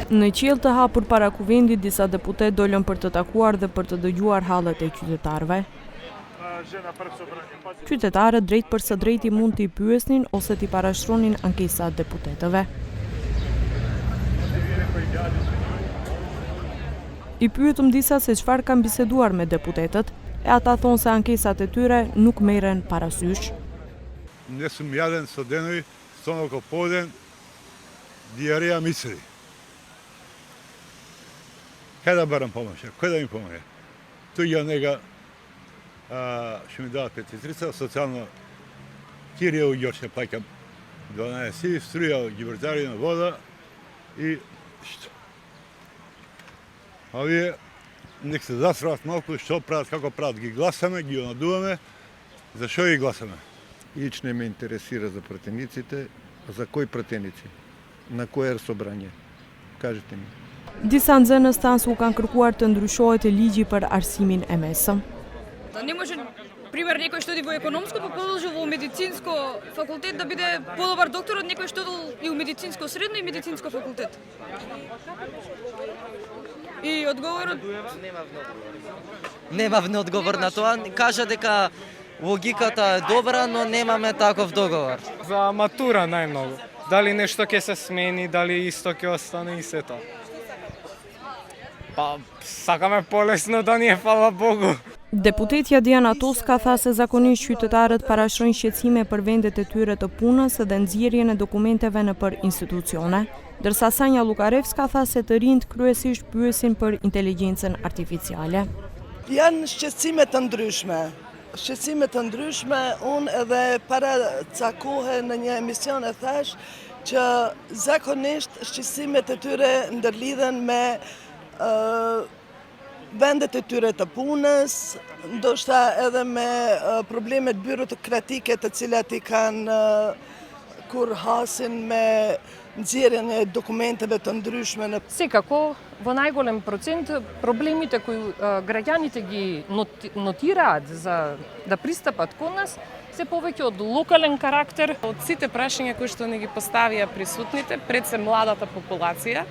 Në qiell të hapur para kuvendit, disa deputet dolën për të takuar dhe për të dëgjuar hallet e qytetarëve. Qytetarët drejt për së drejti mund t'i pyesnin ose t'i parashtronin ankesat deputetëve. I pyetëm disa se çfarë kanë biseduar me deputetët, e ata thonë se ankesat e tyre nuk merren parasysh. Ne su mjadën së denoj, stomaco podem, diarrea misri. Kada barem pomoć, kada mi pomogne. Tu ja njega što mi da petitrica, socijalno kirje u Gjorče plakam 12, struja gjivërtarina voda i što. Ovdje nek se zasrat malko što prat, kako prat, ги гласаме, ги онадуваме, защо ги гласаме? Ич не ме интересира за пратениците. За кои пратеници? На кое собрanje? Кажете mi. Disa nxënës tanë u kanë kërkuar të ndryshohet ligji për arsimin e mesëm. Не може, пример, некој што оди во економско, па продолжил во медицинско факултет да биде подобар доктор од некој што и у медицинско средно и медицинско факултет. И одговорот Нема одговор на тоа. Кажа дека логиката е добра, но немаме таков договор. За матура најмногу. Дали нешто ќе се смени, дали исто ќе остане и сето. Па, сакаме полесно да ни е, фала Богу. Deputetja Diana Toska tha se zakonisht qytetarët parashrojnë shqetësime për vendet e tyre të punës dhe nxjerrjen e dokumenteve nëpër institucione, ndërsa Sanja Lukarevska tha se të rinjt kryesisht pyesin për inteligjencën artificiale. Janë shqetësime të ndryshme. Shqetësime të ndryshme, unë edhe para ca kohe në një emision e thash që zakonisht shqetësimet e tyre ndërlidhen me vendet e tyre të punës, ndoshta edhe me problemet byrokratike të cilat I kanë kur hasin me nxjerrjen e dokumenteve të ndryshme. Секако, во најголем процент, проблемите кои граѓаните ги нотираат за да пристапат кон нас, се повеќе од локален карактер. Од сите прашања кои што не ги поставија присутните, пред се младата популација,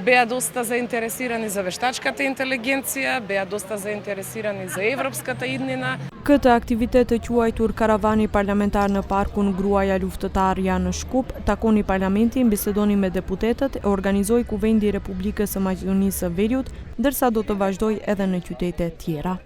беа доста заинтересирани за вештачката интелигенција, беа доста заинтересирани за европската иднина. Këtë aktivitet të quajtur karavani parlamentar në parkun Gruaja Luftëtarja në Shkup, takoni parlamentin, bisedoni me deputetët, e organizoi Kuvendi I Republikës së Maqedonisë së Veriut, ndërsa do të vazhdojë edhe në qytete tjera.